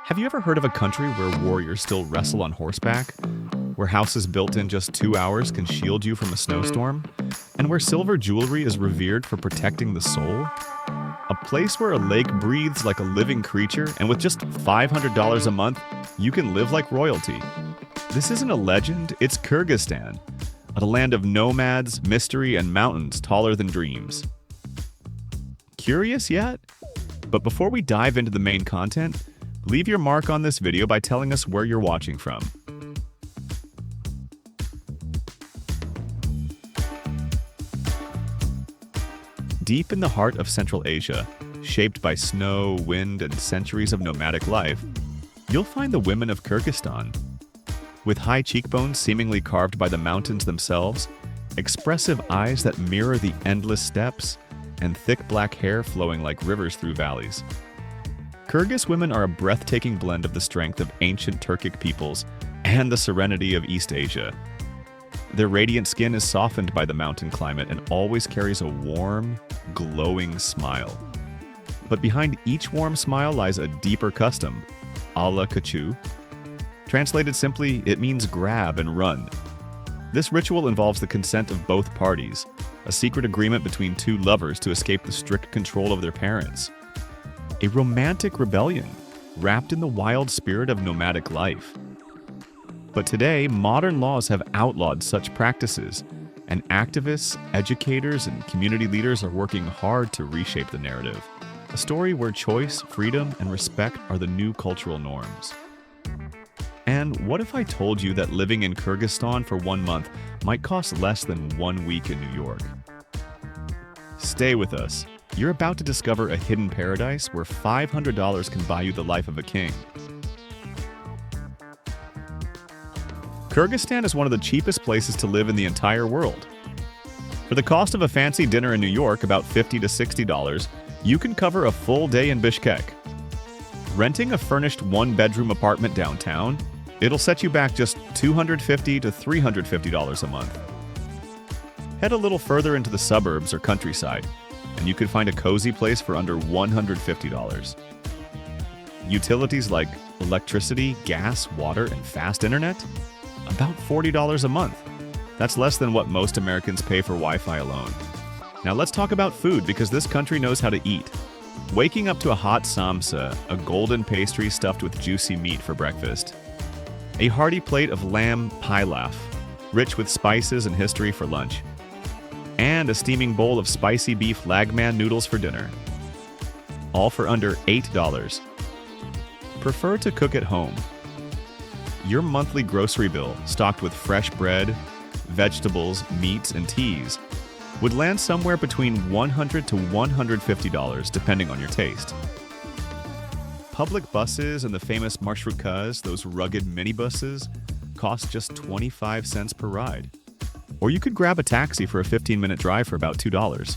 Have you ever heard of a country where warriors still wrestle on horseback? Where houses built in just 2 hours can shield you from a snowstorm? And where silver jewelry is revered for protecting the soul? A place where a lake breathes like a living creature, and with just $500 a month, you can live like royalty. This isn't a legend, it's Kyrgyzstan, a land of nomads, mystery, and mountains taller than dreams. Curious yet? But before we dive into the main content, leave your mark on this video by telling us where you're watching from. Deep in the heart of Central Asia, shaped by snow, wind, and centuries of nomadic life, you'll find the women of Kyrgyzstan. With high cheekbones seemingly carved by the mountains themselves, expressive eyes that mirror the endless steppes, and thick black hair flowing like rivers through valleys. Kyrgyz women are a breathtaking blend of the strength of ancient Turkic peoples and the serenity of East Asia. Their radiant skin is softened by the mountain climate and always carries a warm, glowing smile. But behind each warm smile lies a deeper custom, ala kachu. Translated simply, it means grab and run. This ritual involves the consent of both parties, a secret agreement between two lovers to escape the strict control of their parents. A romantic rebellion, wrapped in the wild spirit of nomadic life. But today, modern laws have outlawed such practices, and activists, educators, and community leaders are working hard to reshape the narrative. A story where choice, freedom, and respect are the new cultural norms. And what if I told you that living in Kyrgyzstan for 1 month might cost less than 1 week in New York? Stay with us. You're about to discover a hidden paradise where $500 can buy you the life of a king. Kyrgyzstan is one of the cheapest places to live in the entire world. For the cost of a fancy dinner in New York, about $50 to $60, you can cover a full day in Bishkek. Renting a furnished one-bedroom apartment downtown, it'll set you back just $250 to $350 a month. Head a little further into the suburbs or countryside, and you could find a cozy place for under $150. Utilities like electricity, gas, water, and fast internet? About $40 a month. That's less than what most Americans pay for Wi-Fi alone. Now let's talk about food, because this country knows how to eat. Waking up to a hot samsa, a golden pastry stuffed with juicy meat for breakfast. A hearty plate of lamb pilaf, rich with spices and history for lunch. And a steaming bowl of spicy beef lagman noodles for dinner. All for under $8. Prefer to cook at home. Your monthly grocery bill, stocked with fresh bread, vegetables, meats, and teas, would land somewhere between $100 to $150, depending on your taste. Public buses and the famous marshrutkas, those rugged minibuses, cost just 25 cents per ride. Or you could grab a taxi for a 15-minute drive for about $2.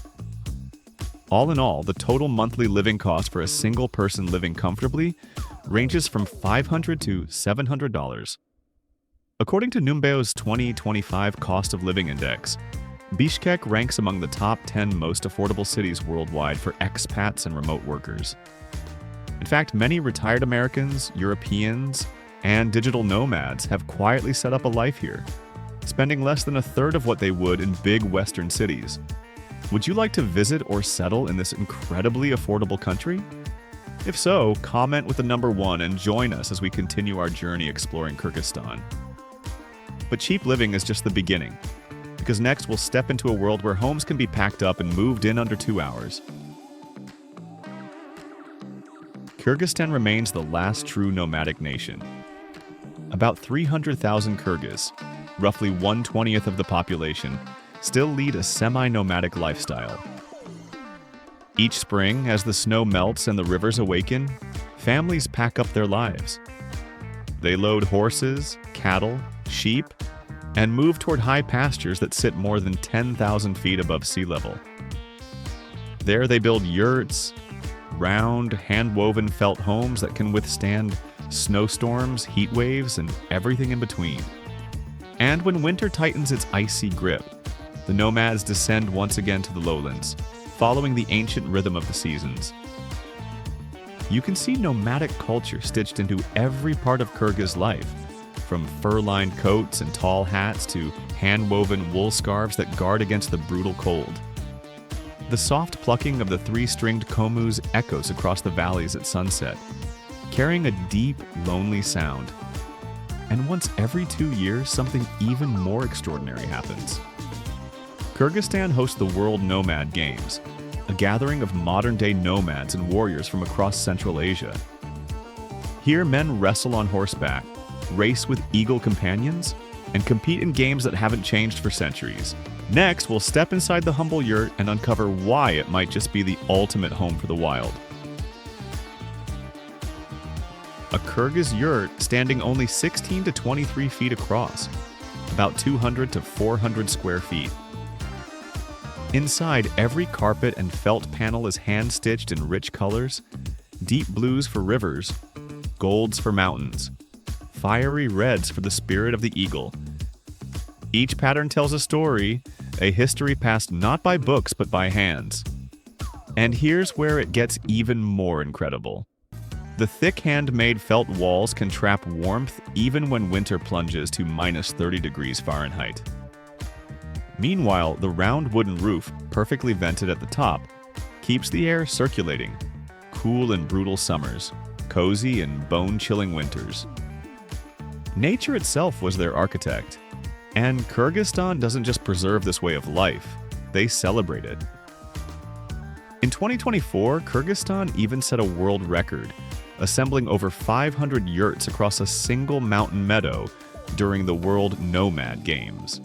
All in all, the total monthly living cost for a single person living comfortably ranges from $500 to $700. According to Numbeo's 2025 Cost of Living Index, Bishkek ranks among the top 10 most affordable cities worldwide for expats and remote workers. In fact, many retired Americans, Europeans, and digital nomads have quietly set up a life here, spending less than a third of what they would in big Western cities. Would you like to visit or settle in this incredibly affordable country? If so, comment with the number 1 and join us as we continue our journey exploring Kyrgyzstan. But cheap living is just the beginning, because next we'll step into a world where homes can be packed up and moved in under 2 hours. Kyrgyzstan remains the last true nomadic nation. About 300,000 Kyrgyz, roughly 1/20th of the population, still lead a semi-nomadic lifestyle. Each spring, as the snow melts and the rivers awaken, families pack up their lives. They load horses, cattle, sheep, and move toward high pastures that sit more than 10,000 feet above sea level. There they build yurts, round, hand-woven felt homes that can withstand snowstorms, heat waves, and everything in between. And when winter tightens its icy grip, the nomads descend once again to the lowlands, following the ancient rhythm of the seasons. You can see nomadic culture stitched into every part of Kyrgyz life, from fur-lined coats and tall hats to hand-woven wool scarves that guard against the brutal cold. The soft plucking of the three-stringed komus echoes across the valleys at sunset, carrying a deep, lonely sound. And once every 2 years, something even more extraordinary happens. Kyrgyzstan hosts the World Nomad Games, a gathering of modern-day nomads and warriors from across Central Asia. Here, men wrestle on horseback, race with eagle companions, and compete in games that haven't changed for centuries. Next, we'll step inside the humble yurt and uncover why it might just be the ultimate home for the wild. A Kyrgyz yurt standing only 16 to 23 feet across, about 200 to 400 square feet. Inside, every carpet and felt panel is hand-stitched in rich colors, deep blues for rivers, golds for mountains, fiery reds for the spirit of the eagle. Each pattern tells a story, a history passed not by books but by hands. And here's where it gets even more incredible. The thick handmade felt walls can trap warmth even when winter plunges to minus 30 degrees Fahrenheit. Meanwhile, the round wooden roof, perfectly vented at the top, keeps the air circulating, cool in brutal summers, cozy in bone-chilling winters. Nature itself was their architect, and Kyrgyzstan doesn't just preserve this way of life, they celebrate it. In 2024, Kyrgyzstan even set a world record, assembling over 500 yurts across a single mountain meadow during the World Nomad Games.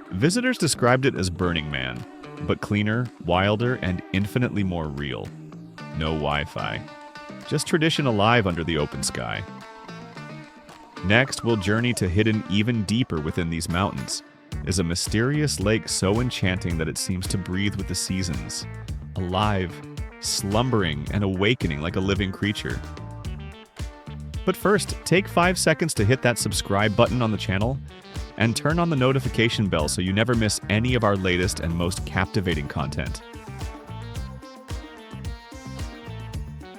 Visitors described it as Burning Man, but cleaner, wilder, and infinitely more real. No Wi-Fi. Just tradition alive under the open sky. Next, we'll journey to hidden even deeper within these mountains, is a mysterious lake so enchanting that it seems to breathe with the seasons, alive, slumbering, and awakening like a living creature. But first, take 5 seconds to hit that subscribe button on the channel and turn on the notification bell so you never miss any of our latest and most captivating content.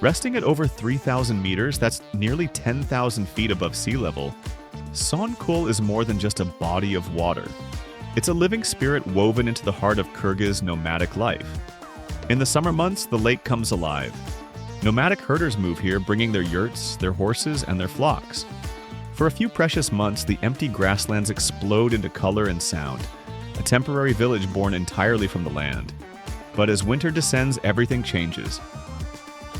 Resting at over 3,000 meters, that's nearly 10,000 feet above sea level, SINFUL is more than just a body of water. It's a living spirit woven into the heart of Kyrgyz nomadic life. In the summer months, the lake comes alive. Nomadic herders move here, bringing their yurts, their horses, and their flocks. For a few precious months, the empty grasslands explode into color and sound, a temporary village born entirely from the land. But as winter descends, everything changes.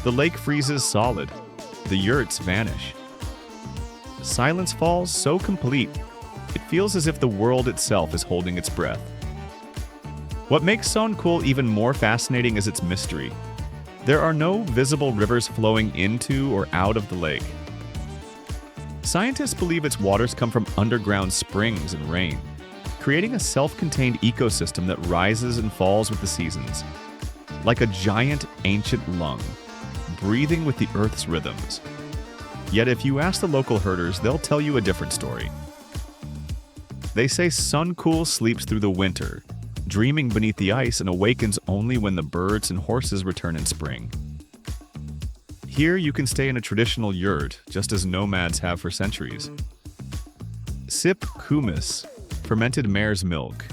The lake freezes solid. The yurts vanish. Silence falls so complete, it feels as if the world itself is holding its breath. What makes SINFUL even more fascinating is its mystery. There are no visible rivers flowing into or out of the lake. Scientists believe its waters come from underground springs and rain, creating a self-contained ecosystem that rises and falls with the seasons. Like a giant, ancient lung, breathing with the Earth's rhythms. Yet if you ask the local herders, they'll tell you a different story. They say SINFUL sleeps through the winter, dreaming beneath the ice, and awakens only when the birds and horses return in spring. Here you can stay in a traditional yurt, just as nomads have for centuries. Sip kumis, fermented mare's milk,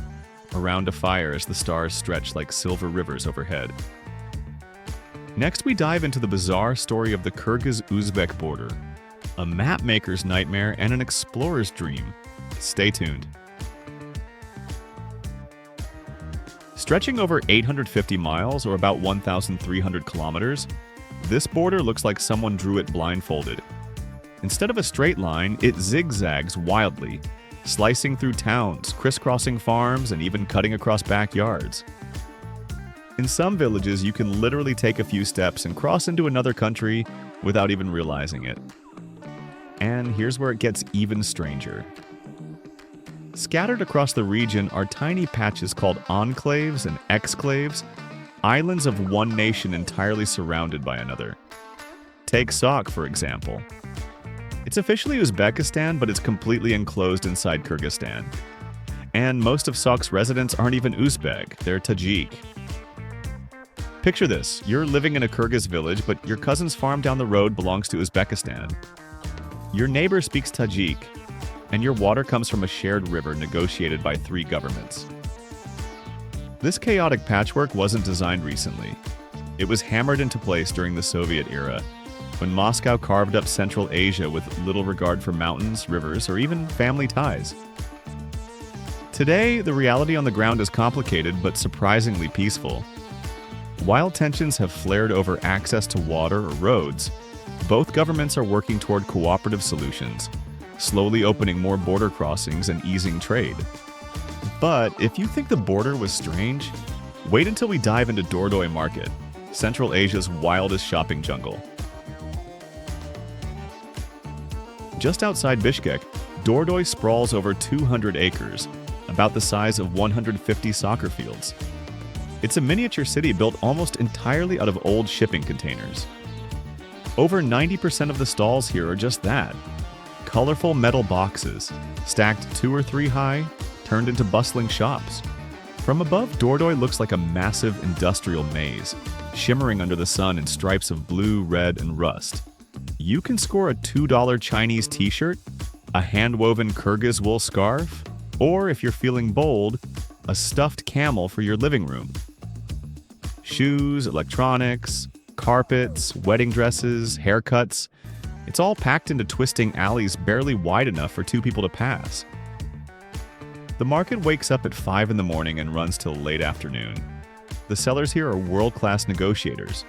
around a fire as the stars stretch like silver rivers overhead. Next, we dive into the bizarre story of the Kyrgyz-Uzbek border, a mapmaker's nightmare and an explorer's dream. Stay tuned. Stretching over 850 miles, or about 1,300 kilometers, this border looks like someone drew it blindfolded. Instead of a straight line, it zigzags wildly, slicing through towns, crisscrossing farms, and even cutting across backyards. In some villages, you can literally take a few steps and cross into another country without even realizing it. And here's where it gets even stranger. Scattered across the region are tiny patches called enclaves and exclaves, islands of one nation entirely surrounded by another. Take Sok, for example. It's officially Uzbekistan, but it's completely enclosed inside Kyrgyzstan. And most of Sok's residents aren't even Uzbek, they're Tajik. Picture this, you're living in a Kyrgyz village, but your cousin's farm down the road belongs to Uzbekistan. Your neighbor speaks Tajik, and your water comes from a shared river negotiated by 3 governments. This chaotic patchwork wasn't designed recently. It was hammered into place during the Soviet era, when Moscow carved up Central Asia with little regard for mountains, rivers, or even family ties. Today, the reality on the ground is complicated but surprisingly peaceful. While tensions have flared over access to water or roads, both governments are working toward cooperative solutions, slowly opening more border crossings and easing trade. But if you think the border was strange, wait until we dive into Dordoy Market, Central Asia's wildest shopping jungle. Just outside Bishkek, Dordoy sprawls over 200 acres, about the size of 150 soccer fields. It's a miniature city built almost entirely out of old shipping containers. Over 90% of the stalls here are just that. Colorful metal boxes, stacked 2 or 3 high, turned into bustling shops. From above, Dordoy looks like a massive industrial maze, shimmering under the sun in stripes of blue, red, and rust. You can score a $2 Chinese t-shirt, a hand-woven Kyrgyz wool scarf, or if you're feeling bold, a stuffed camel for your living room. Shoes, electronics, carpets, wedding dresses, haircuts, it's all packed into twisting alleys barely wide enough for 2 people to pass. The market wakes up at 5 in the morning and runs till late afternoon. The sellers here are world-class negotiators,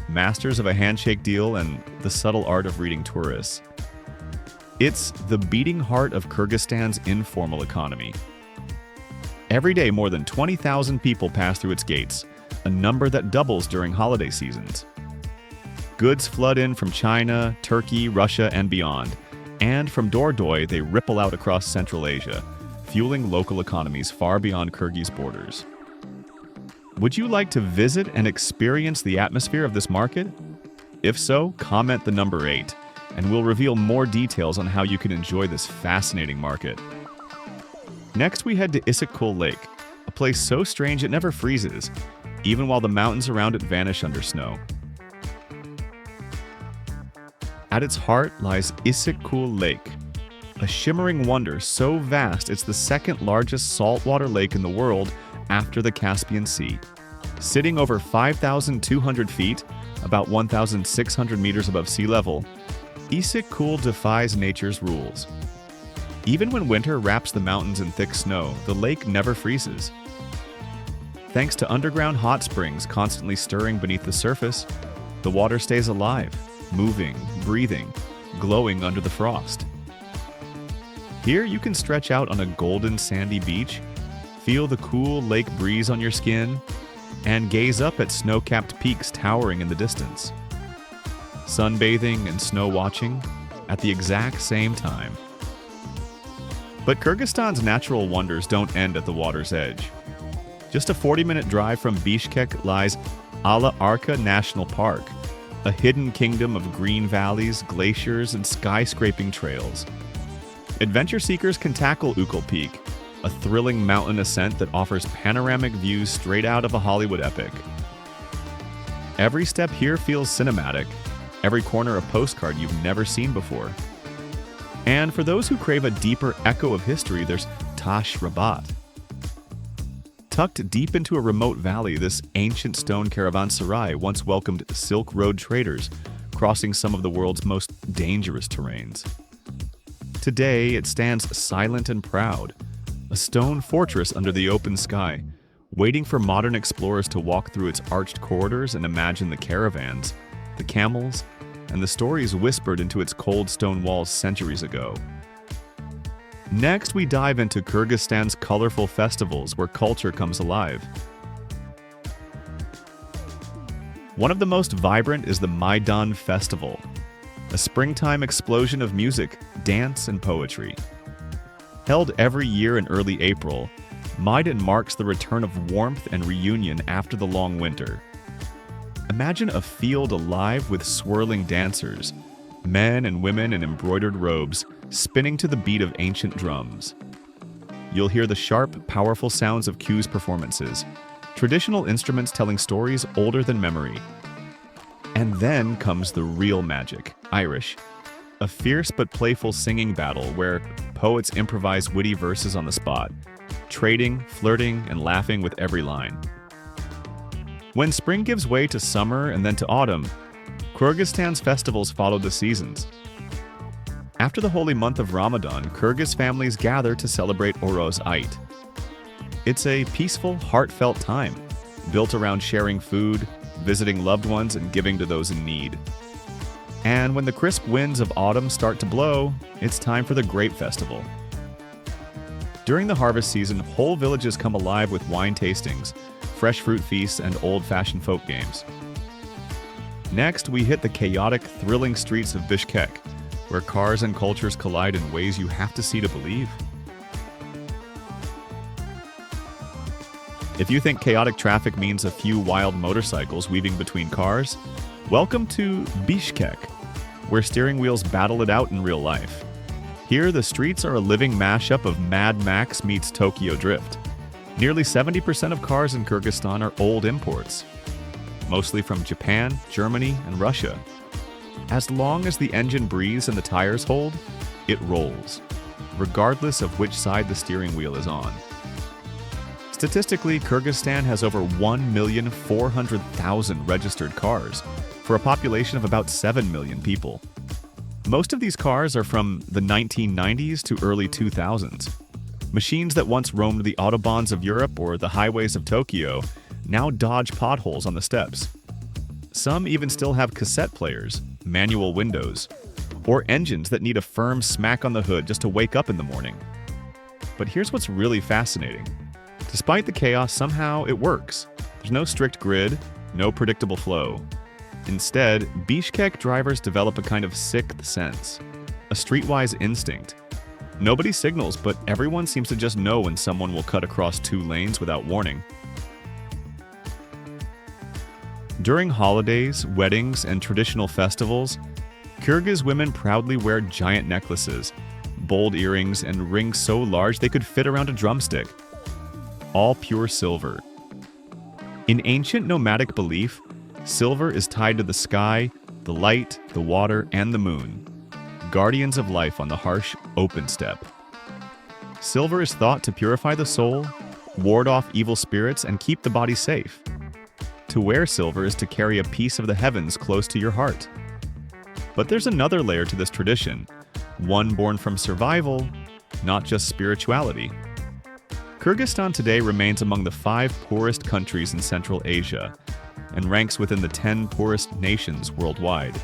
masters of a handshake deal and the subtle art of reading tourists. It's the beating heart of Kyrgyzstan's informal economy. Every day, more than 20,000 people pass through its gates, a number that doubles during holiday seasons. Goods flood in from China, Turkey, Russia, and beyond, and from Dordoy they ripple out across Central Asia, fueling local economies far beyond Kyrgyz borders. Would you like to visit and experience the atmosphere of this market? If so, comment the number 8, and we'll reveal more details on how you can enjoy this fascinating market. Next, we head to SINFUL Lake, a place so strange it never freezes, even while the mountains around it vanish under snow. At its heart lies SINFUL Lake, a shimmering wonder so vast it's the second largest saltwater lake in the world after the Caspian Sea. Sitting over 5,200 feet, about 1,600 meters above sea level, SINFUL defies nature's rules. Even when winter wraps the mountains in thick snow, the lake never freezes. Thanks to underground hot springs constantly stirring beneath the surface, the water stays alive, moving, breathing, glowing under the frost. Here you can stretch out on a golden sandy beach, feel the cool lake breeze on your skin, and gaze up at snow-capped peaks towering in the distance. Sunbathing and snow watching at the exact same time. But Kyrgyzstan's natural wonders don't end at the water's edge. Just a 40-minute drive from Bishkek lies Ala Arka National Park, a hidden kingdom of green valleys, glaciers, and skyscraping trails. Adventure seekers can tackle Ukal Peak, a thrilling mountain ascent that offers panoramic views straight out of a Hollywood epic. Every step here feels cinematic, every corner a postcard you've never seen before. And for those who crave a deeper echo of history, there's Tash Rabat. Tucked deep into a remote valley, this ancient stone caravanserai once welcomed Silk Road traders, crossing some of the world's most dangerous terrains. Today, it stands silent and proud, a stone fortress under the open sky, waiting for modern explorers to walk through its arched corridors and imagine the caravans, the camels, and the stories whispered into its cold stone walls centuries ago. Next, we dive into Kyrgyzstan's colorful festivals where culture comes alive. One of the most vibrant is the Maidan Festival, a springtime explosion of music, dance, and poetry. Held every year in early April, Maidan marks the return of warmth and reunion after the long winter. Imagine a field alive with swirling dancers, men and women in embroidered robes, spinning to the beat of ancient drums. You'll hear the sharp, powerful sounds of Q's performances, traditional instruments telling stories older than memory. And then comes the real magic, Irish, a fierce but playful singing battle where poets improvise witty verses on the spot, trading, flirting, and laughing with every line. When spring gives way to summer and then to autumn, Kyrgyzstan's festivals follow the seasons. After the holy month of Ramadan, Kyrgyz families gather to celebrate Oroz Ait. It's a peaceful, heartfelt time, built around sharing food, visiting loved ones, and giving to those in need. And when the crisp winds of autumn start to blow, it's time for the grape festival. During the harvest season, whole villages come alive with wine tastings, fresh fruit feasts, and old-fashioned folk games. Next, we hit the chaotic, thrilling streets of Bishkek, where cars and cultures collide in ways you have to see to believe. If you think chaotic traffic means a few wild motorcycles weaving between cars, welcome to Bishkek, where steering wheels battle it out in real life. Here, the streets are a living mashup of Mad Max meets Tokyo Drift. Nearly 70% of cars in Kyrgyzstan are old imports, mostly from Japan, Germany, and Russia. As long as the engine breathes and the tires hold, it rolls, regardless of which side the steering wheel is on. Statistically, Kyrgyzstan has over 1,400,000 registered cars, for a population of about 7 million people. Most of these cars are from the 1990s to early 2000s. Machines that once roamed the autobahns of Europe or the highways of Tokyo now dodge potholes on the steps. Some even still have cassette players, manual windows, or engines that need a firm smack on the hood just to wake up in the morning. But here's what's really fascinating. Despite the chaos, somehow it works. There's no strict grid, no predictable flow. Instead, Bishkek drivers develop a kind of sixth sense, a streetwise instinct. Nobody signals, but everyone seems to just know when someone will cut across two lanes without warning. During holidays, weddings, and traditional festivals, Kyrgyz women proudly wear giant necklaces, bold earrings, and rings so large they could fit around a drumstick. All pure silver. In ancient nomadic belief, silver is tied to the sky, the light, the water, and the moon, guardians of life on the harsh, open steppe. Silver is thought to purify the soul, ward off evil spirits, and keep the body safe. To wear silver is to carry a piece of the heavens close to your heart. But there's another layer to this tradition, one born from survival, not just spirituality. Kyrgyzstan today remains among the 5 poorest countries in Central Asia and ranks within the 10 poorest nations worldwide.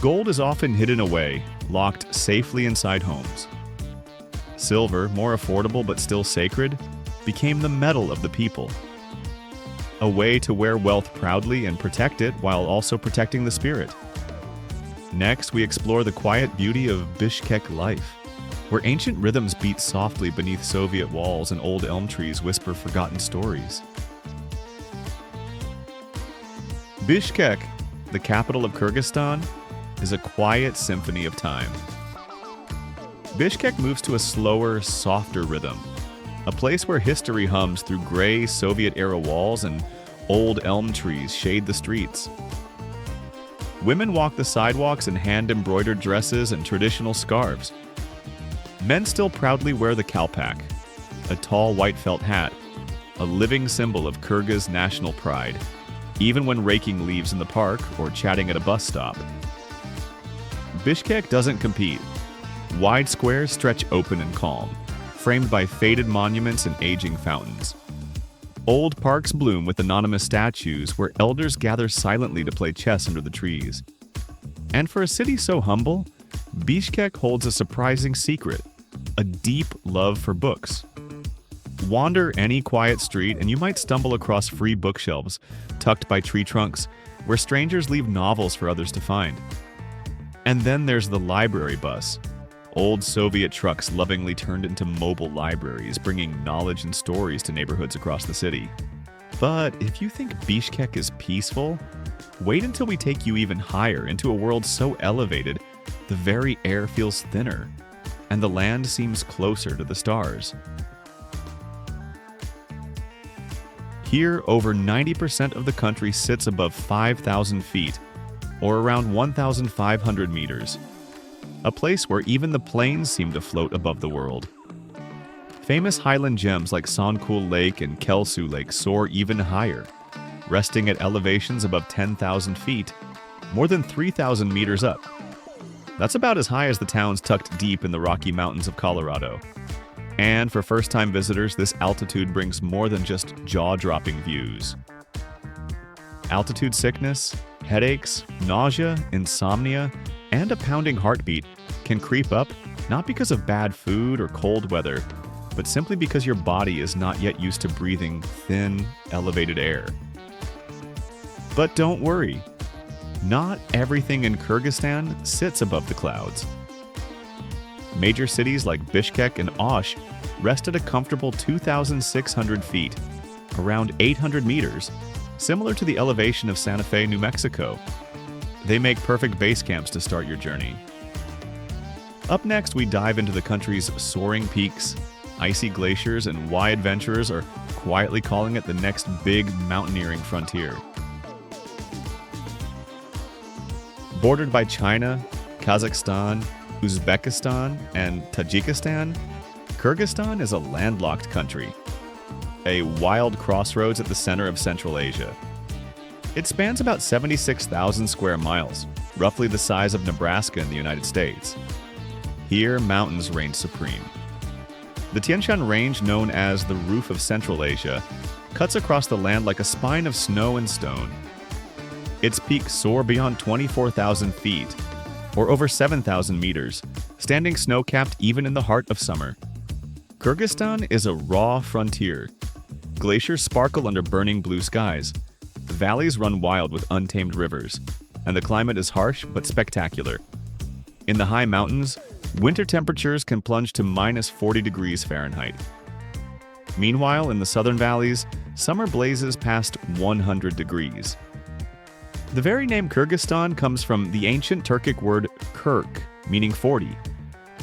Gold is often hidden away, locked safely inside homes. Silver, more affordable but still sacred, became the metal of the people. A way to wear wealth proudly and protect it while also protecting the spirit. Next, we explore the quiet beauty of Bishkek life, where ancient rhythms beat softly beneath Soviet walls and old elm trees whisper forgotten stories. Bishkek, the capital of Kyrgyzstan, is a quiet symphony of time. Bishkek moves to a slower, softer rhythm, a place where history hums through gray Soviet-era walls and old elm trees shade the streets. Women walk the sidewalks in hand-embroidered dresses and traditional scarves. Men still proudly wear the kalpak, a tall white felt hat, a living symbol of Kyrgyz national pride, even when raking leaves in the park or chatting at a bus stop. Bishkek doesn't compete. Wide squares stretch open and calm, framed by faded monuments and aging fountains. Old parks bloom with anonymous statues where elders gather silently to play chess under the trees. And for a city so humble, Bishkek holds a surprising secret, a deep love for books. Wander any quiet street and you might stumble across free bookshelves tucked by tree trunks where strangers leave novels for others to find. And then there's the library bus. Old Soviet trucks lovingly turned into mobile libraries, bringing knowledge and stories to neighborhoods across the city. But if you think Bishkek is peaceful, wait until we take you even higher into a world so elevated, the very air feels thinner, and the land seems closer to the stars. Here, over 90% of the country sits above 5,000 feet, or around 1,500 meters. A place where even the plains seem to float above the world. Famous highland gems like SINFUL Lake and Kelsu Lake soar even higher, resting at elevations above 10,000 feet, more than 3,000 meters up. That's about as high as the towns tucked deep in the Rocky Mountains of Colorado. And for first-time visitors, this altitude brings more than just jaw-dropping views. Altitude sickness, headaches, nausea, insomnia, and a pounding heartbeat can creep up not because of bad food or cold weather, but simply because your body is not yet used to breathing thin, elevated air. But don't worry, not everything in Kyrgyzstan sits above the clouds. Major cities like Bishkek and Osh rest at a comfortable 2,600 feet, around 800 meters, similar to the elevation of Santa Fe, New Mexico. They make perfect base camps to start your journey. Up next, we dive into the country's soaring peaks, icy glaciers, and why adventurers are quietly calling it the next big mountaineering frontier. Bordered by China, Kazakhstan, Uzbekistan, and Tajikistan, Kyrgyzstan is a landlocked country, a wild crossroads at the center of Central Asia. It spans about 76,000 square miles, roughly the size of Nebraska in the United States. Here, mountains reign supreme. The Tian Shan Range, known as the Roof of Central Asia, cuts across the land like a spine of snow and stone. Its peaks soar beyond 24,000 feet, or over 7,000 meters, standing snow-capped even in the heart of summer. Kyrgyzstan is a raw frontier. Glaciers sparkle under burning blue skies. Valleys run wild with untamed rivers, and the climate is harsh but spectacular. In the high mountains, winter temperatures can plunge to minus 40 degrees Fahrenheit. Meanwhile, in the southern valleys, summer blazes past 100 degrees. The very name Kyrgyzstan comes from the ancient Turkic word Kyrk, meaning 40,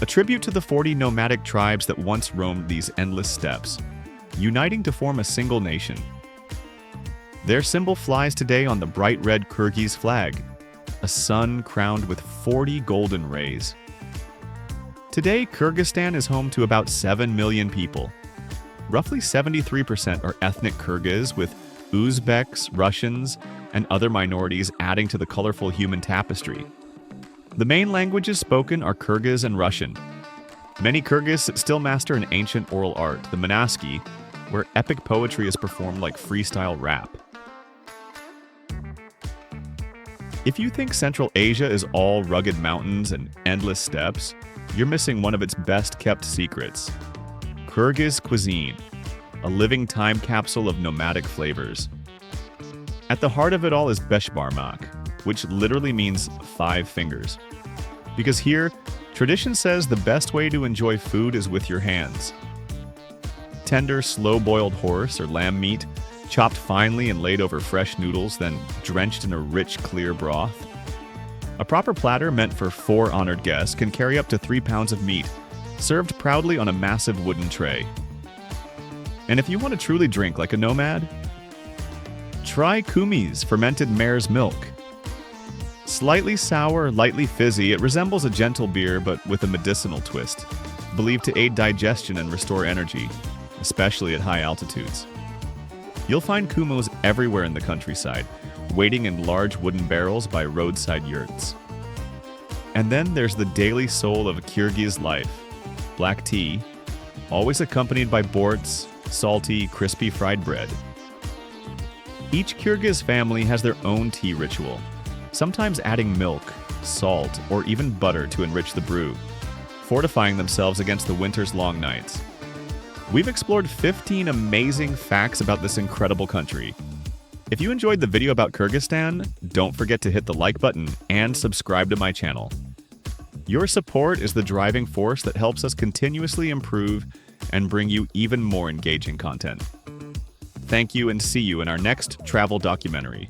a tribute to the 40 nomadic tribes that once roamed these endless steppes, uniting to form a single nation. Their symbol flies today on the bright red Kyrgyz flag, a sun crowned with 40 golden rays. Today, Kyrgyzstan is home to about 7 million people. Roughly 73% are ethnic Kyrgyz, with Uzbeks, Russians, and other minorities adding to the colorful human tapestry. The main languages spoken are Kyrgyz and Russian. Many Kyrgyz still master an ancient oral art, the Manaski, where epic poetry is performed like freestyle rap. If you think Central Asia is all rugged mountains and endless steppes, you're missing one of its best-kept secrets. Kyrgyz cuisine, a living time capsule of nomadic flavors. At the heart of it all is beshbarmak, which literally means 5 fingers. Because here, tradition says the best way to enjoy food is with your hands. Tender, slow-boiled horse or lamb meat, chopped finely and laid over fresh noodles, then drenched in a rich, clear broth. A proper platter meant for 4 honored guests can carry up to 3 pounds of meat, served proudly on a massive wooden tray. And if you want to truly drink like a nomad, try kumi's fermented mare's milk. Slightly sour, lightly fizzy, it resembles a gentle beer but with a medicinal twist, believed to aid digestion and restore energy, especially at high altitudes. You'll find kumos everywhere in the countryside, waiting in large wooden barrels by roadside yurts. And then there's the daily soul of Kyrgyz life, black tea, always accompanied by borts, salty, crispy fried bread. Each Kyrgyz family has their own tea ritual, sometimes adding milk, salt, or even butter to enrich the brew, fortifying themselves against the winter's long nights. We've explored 15 amazing facts about this incredible country. If you enjoyed the video about Kyrgyzstan, don't forget to hit the like button and subscribe to my channel. Your support is the driving force that helps us continuously improve and bring you even more engaging content. Thank you, and see you in our next travel documentary.